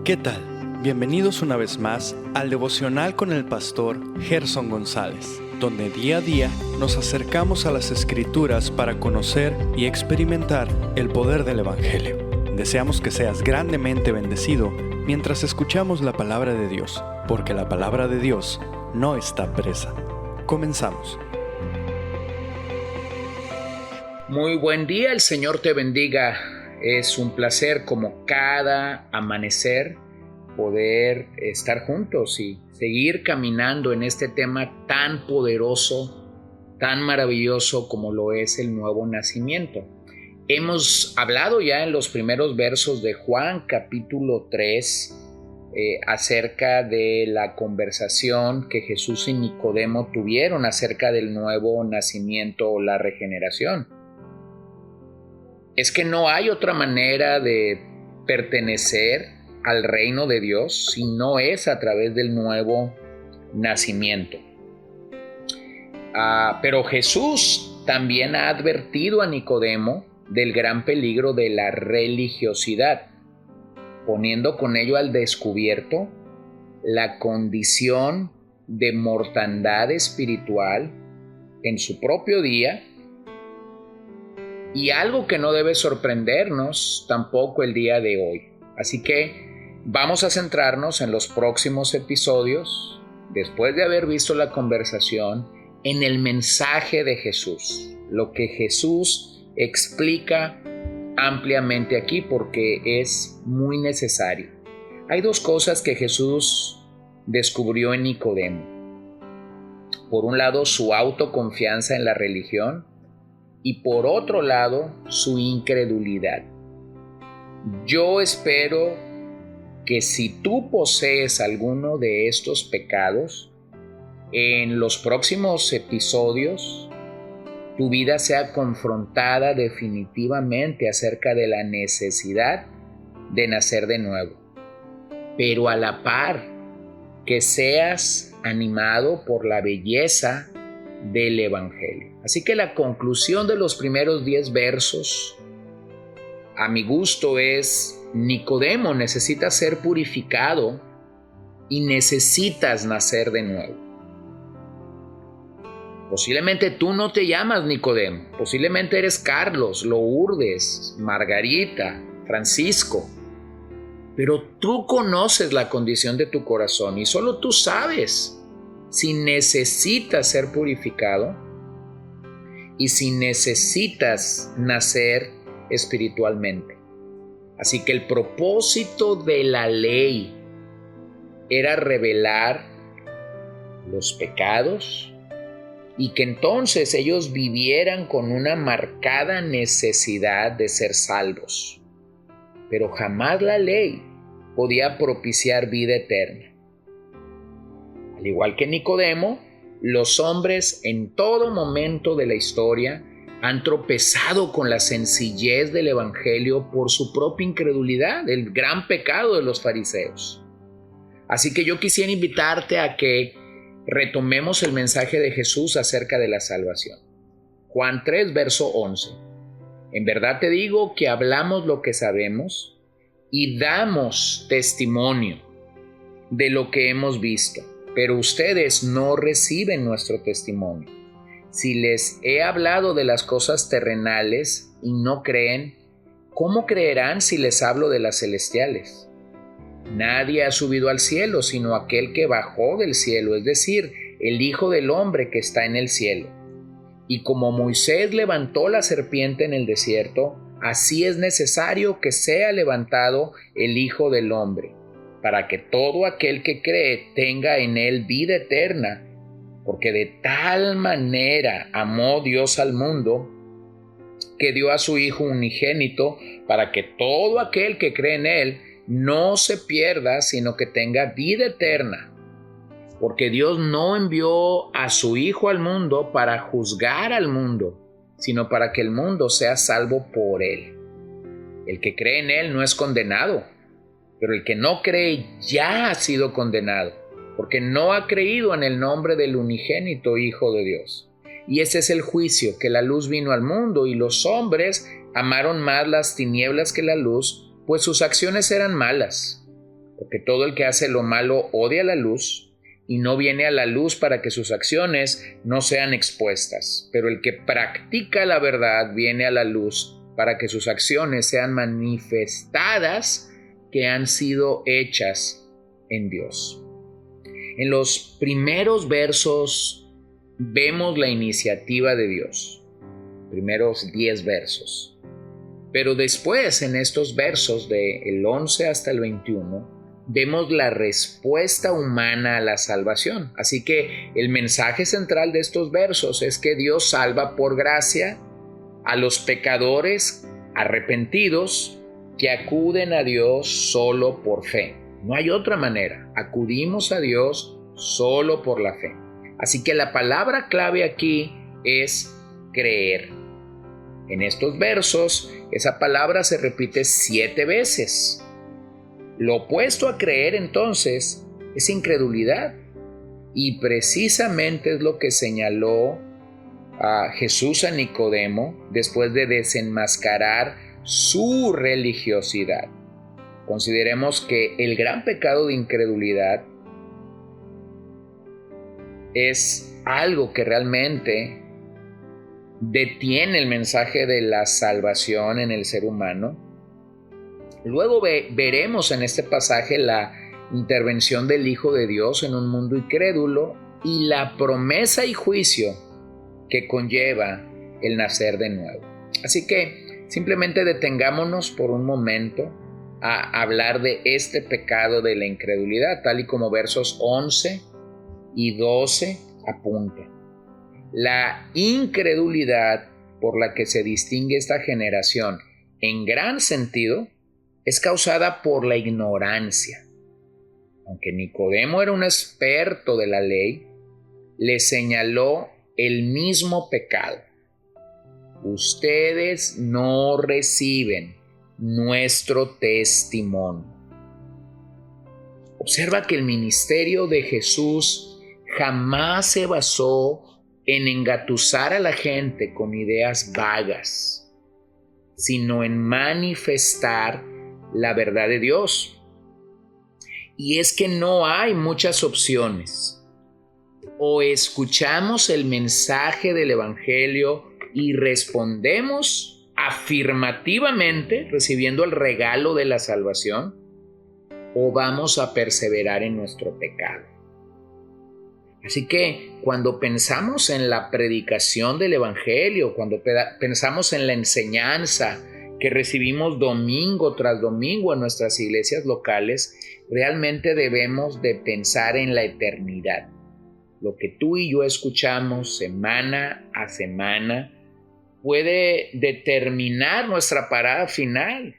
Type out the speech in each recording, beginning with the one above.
¿Qué tal? Bienvenidos una vez más al devocional con el pastor Gerson González, donde día a día nos acercamos a las Escrituras para conocer y experimentar el poder del Evangelio. Deseamos que seas grandemente bendecido mientras escuchamos la palabra de Dios, porque la palabra de Dios no está presa. Comenzamos. Muy buen día, el Señor te bendiga. Es un placer como cada amanecer poder estar juntos y seguir caminando en este tema tan poderoso, tan maravilloso como lo es el nuevo nacimiento. Hemos hablado ya en los primeros versos de Juan capítulo 3 acerca de la conversación que Jesús y Nicodemo tuvieron acerca del nuevo nacimiento o la regeneración. Es que no hay otra manera de pertenecer al reino de Dios si no es a través del nuevo nacimiento. Pero Jesús también ha advertido a Nicodemo del gran peligro de la religiosidad, poniendo con ello al descubierto la condición de mortandad espiritual en su propio día. Y algo que no debe sorprendernos tampoco el día de hoy. Así que vamos a centrarnos en los próximos episodios, después de haber visto la conversación, en el mensaje de Jesús. Lo que Jesús explica ampliamente aquí porque es muy necesario. Hay dos cosas que Jesús descubrió en Nicodemo. Por un lado, su autoconfianza en la religión, y por otro lado, su incredulidad. Yo espero que si tú posees alguno de estos pecados, en los próximos episodios, tu vida sea confrontada definitivamente acerca de la necesidad de nacer de nuevo. Pero a la par, que seas animado por la belleza del Evangelio. Así que la conclusión de los primeros 10 versos, a mi gusto, es: Nicodemo, necesita ser purificado y necesitas nacer de nuevo. Posiblemente tú no te llamas Nicodemo, posiblemente eres Carlos, Lourdes, Margarita, Francisco, pero tú conoces la condición de tu corazón y solo tú sabes si necesitas ser purificado y si necesitas nacer espiritualmente. Así que el propósito de la ley era revelar los pecados y que entonces ellos vivieran con una marcada necesidad de ser salvos. Pero jamás la ley podía propiciar vida eterna. Al igual que Nicodemo, los hombres en todo momento de la historia han tropezado con la sencillez del Evangelio por su propia incredulidad, el gran pecado de los fariseos. Así que yo quisiera invitarte a que retomemos el mensaje de Jesús acerca de la salvación. Juan 3, verso 11. En verdad te digo que hablamos lo que sabemos y damos testimonio de lo que hemos visto, pero ustedes no reciben nuestro testimonio. Si les he hablado de las cosas terrenales y no creen, ¿cómo creerán si les hablo de las celestiales? Nadie ha subido al cielo sino aquel que bajó del cielo, es decir, el Hijo del Hombre que está en el cielo. Y como Moisés levantó la serpiente en el desierto, así es necesario que sea levantado el Hijo del Hombre, para que todo aquel que cree tenga en él vida eterna, porque de tal manera amó Dios al mundo, que dio a su Hijo unigénito, para que todo aquel que cree en él no se pierda, sino que tenga vida eterna. Porque Dios no envió a su Hijo al mundo para juzgar al mundo, sino para que el mundo sea salvo por él. El que cree en él no es condenado, pero el que no cree ya ha sido condenado, porque no ha creído en el nombre del unigénito Hijo de Dios. Y ese es el juicio, que la luz vino al mundo y los hombres amaron más las tinieblas que la luz, pues sus acciones eran malas. porque todo el que hace lo malo odia la luz y no viene a la luz para que sus acciones no sean expuestas, pero el que practica la verdad viene a la luz para que sus acciones sean manifestadas, que han sido hechas en Dios. En los primeros versos vemos la iniciativa de Dios, primeros 10 versos. Pero después, en estos versos del 11 hasta el 21, vemos la respuesta humana a la salvación. Así que el mensaje central de estos versos es que Dios salva por gracia a los pecadores arrepentidos que acuden a Dios solo por fe. No hay otra manera. Acudimos a Dios solo por la fe. Así que la palabra clave aquí es creer. En estos versos, esa palabra se repite 7 veces. Lo opuesto a creer, entonces, es incredulidad. Y precisamente es lo que señaló a Jesús a Nicodemo después de desenmascarar su religiosidad. Consideremos que el gran pecado de incredulidad es algo que realmente detiene el mensaje de la salvación en el ser humano. Luego veremos en este pasaje la intervención del Hijo de Dios en un mundo incrédulo y la promesa y juicio que conlleva el nacer de nuevo. Así que simplemente detengámonos por un momento a hablar de este pecado de la incredulidad, tal y como versos 11 y 12 apuntan. La incredulidad por la que se distingue esta generación en gran sentido es causada por la ignorancia. Aunque Nicodemo era un experto de la ley, le señaló el mismo pecado. Ustedes no reciben nuestro testimonio. Observa que el ministerio de Jesús jamás se basó en engatusar a la gente con ideas vagas, sino en manifestar la verdad de Dios. Y es que no hay muchas opciones. O escuchamos el mensaje del Evangelio y respondemos afirmativamente, recibiendo el regalo de la salvación, o vamos a perseverar en nuestro pecado. Así que cuando pensamos en la predicación del Evangelio, cuando pensamos en la enseñanza que recibimos domingo tras domingo en nuestras iglesias locales, realmente debemos de pensar en la eternidad. Lo que tú y yo escuchamos semana a semana puede determinar nuestra parada final.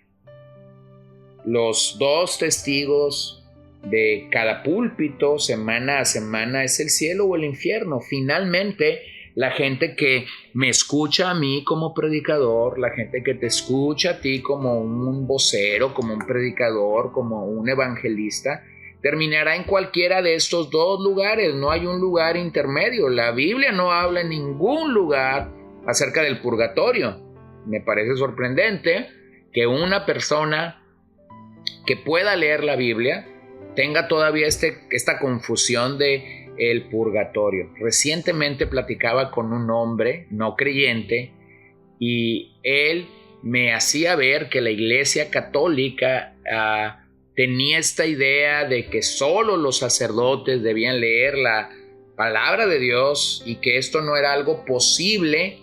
Los 2 testigos de cada púlpito semana a semana es el cielo o el infierno. Finalmente, la gente que me escucha a mí como predicador, la gente que te escucha a ti como un vocero, como un predicador, como un evangelista, terminará en cualquiera de estos 2 lugares. No hay un lugar intermedio. La Biblia no habla en ningún lugar acerca del purgatorio. Me parece sorprendente que una persona que pueda leer la Biblia tenga todavía esta confusión de el purgatorio. Recientemente platicaba con un hombre no creyente y él me hacía ver que la Iglesia Católica tenía esta idea de que solo los sacerdotes debían leer la palabra de Dios y que esto no era algo posible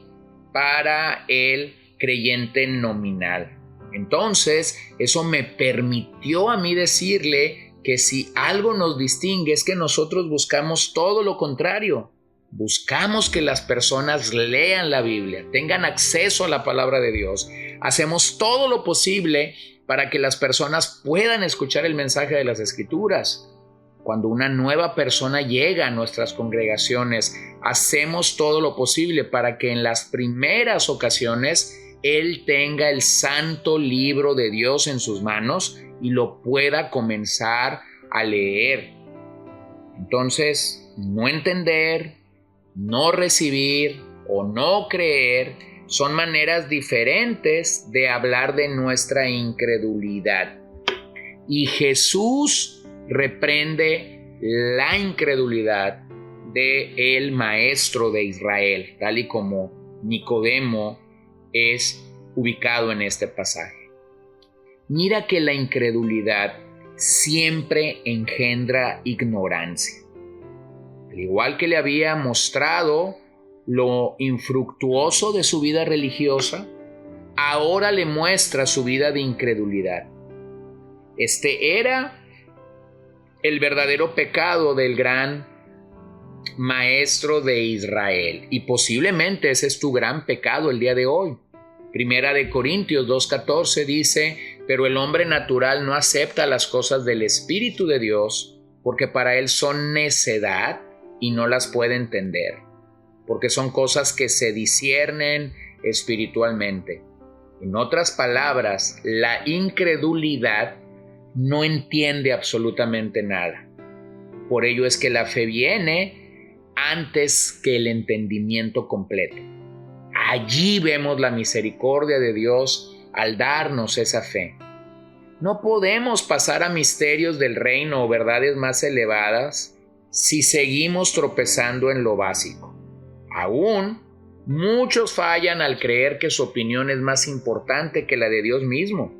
para el creyente nominal. Entonces, eso me permitió a mí decirle que si algo nos distingue es que nosotros buscamos todo lo contrario. Buscamos que las personas lean la Biblia, tengan acceso a la palabra de Dios. Hacemos todo lo posible para que las personas puedan escuchar el mensaje de las Escrituras. Cuando una nueva persona llega a nuestras congregaciones, hacemos todo lo posible para que en las primeras ocasiones él tenga el santo libro de Dios en sus manos y lo pueda comenzar a leer. Entonces, no entender, no recibir o no creer son maneras diferentes de hablar de nuestra incredulidad. Y Jesús reprende la incredulidad del maestro de Israel, tal y como Nicodemo es ubicado en este pasaje. Mira que la incredulidad siempre engendra ignorancia. Al igual que le había mostrado lo infructuoso de su vida religiosa, ahora le muestra su vida de incredulidad. Este era el verdadero pecado del gran maestro de Israel, y posiblemente ese es tu gran pecado el día de hoy. Primera de Corintios 2:14 dice: pero el hombre natural no acepta las cosas del Espíritu de Dios, porque para él son necedad y no las puede entender, porque son cosas que se disciernen espiritualmente. En otras palabras, la incredulidad no entiende absolutamente nada. Por ello es que la fe viene antes que el entendimiento completo. Allí vemos la misericordia de Dios al darnos esa fe. No podemos pasar a misterios del reino o verdades más elevadas si seguimos tropezando en lo básico. Aún, muchos fallan al creer que su opinión es más importante que la de Dios mismo.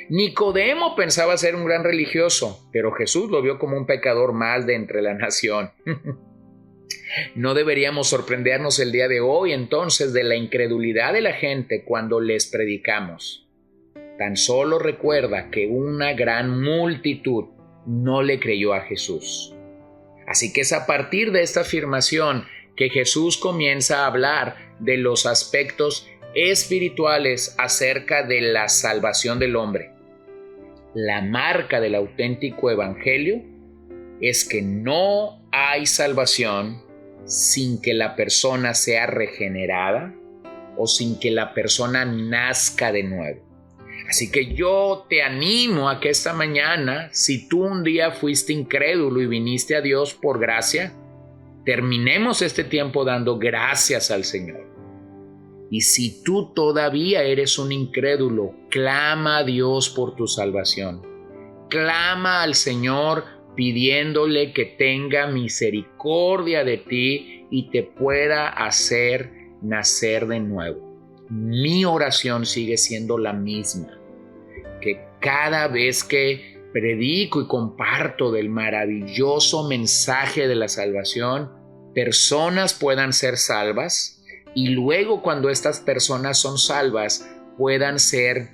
Nicodemo pensaba ser un gran religioso, pero Jesús lo vio como un pecador más de entre la nación. No deberíamos sorprendernos el día de hoy entonces de la incredulidad de la gente cuando les predicamos. Tan solo recuerda que una gran multitud no le creyó a Jesús. Así que es a partir de esta afirmación que Jesús comienza a hablar de los aspectos espirituales acerca de la salvación del hombre. La marca del auténtico evangelio es que no hay salvación sin que la persona sea regenerada o sin que la persona nazca de nuevo. Así que yo te animo a que esta mañana, si tú un día fuiste incrédulo y viniste a Dios por gracia, terminemos este tiempo dando gracias al Señor. Y si tú todavía eres un incrédulo, clama a Dios por tu salvación. Clama al Señor pidiéndole que tenga misericordia de ti y te pueda hacer nacer de nuevo. Mi oración sigue siendo la misma, que cada vez que predico y comparto del maravilloso mensaje de la salvación, personas puedan ser salvas y luego cuando estas personas son salvas puedan ser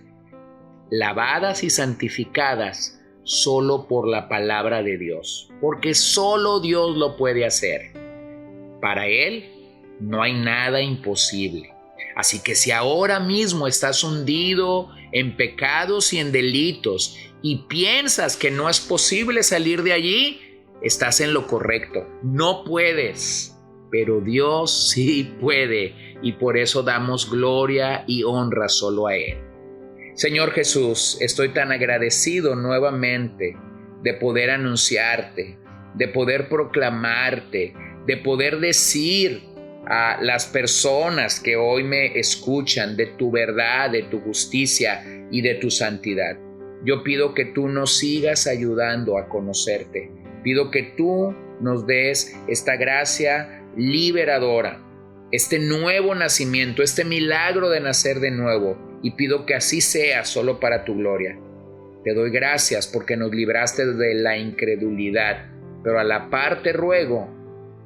lavadas y santificadas solo por la palabra de Dios, porque solo Dios lo puede hacer. Para Él no hay nada imposible. Así que si ahora mismo estás hundido en pecados y en delitos y piensas que no es posible salir de allí, estás en lo correcto. No puedes, pero Dios sí puede, y por eso damos gloria y honra solo a Él. Señor Jesús, estoy tan agradecido nuevamente de poder anunciarte, de poder proclamarte, de poder decir a las personas que hoy me escuchan de tu verdad, de tu justicia y de tu santidad. Yo pido que tú nos sigas ayudando a conocerte. Pido que tú nos des esta gracia liberadora, este nuevo nacimiento, este milagro de nacer de nuevo, y pido que así sea solo para tu gloria. Te doy gracias porque nos libraste de la incredulidad, pero a la par te ruego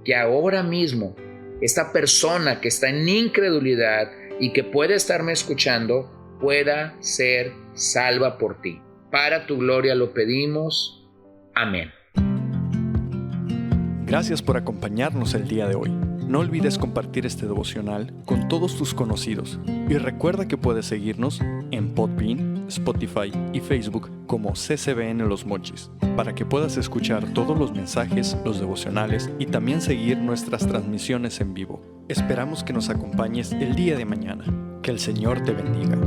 que ahora mismo esta persona que está en incredulidad y que puede estarme escuchando pueda ser salva por ti. Para tu gloria lo pedimos. Amén. Gracias por acompañarnos el día de hoy. No olvides compartir este devocional con todos tus conocidos y recuerda que puedes seguirnos en Podbean, Spotify y Facebook como CCBN Los Mochis para que puedas escuchar todos los mensajes, los devocionales y también seguir nuestras transmisiones en vivo. Esperamos que nos acompañes el día de mañana. Que el Señor te bendiga.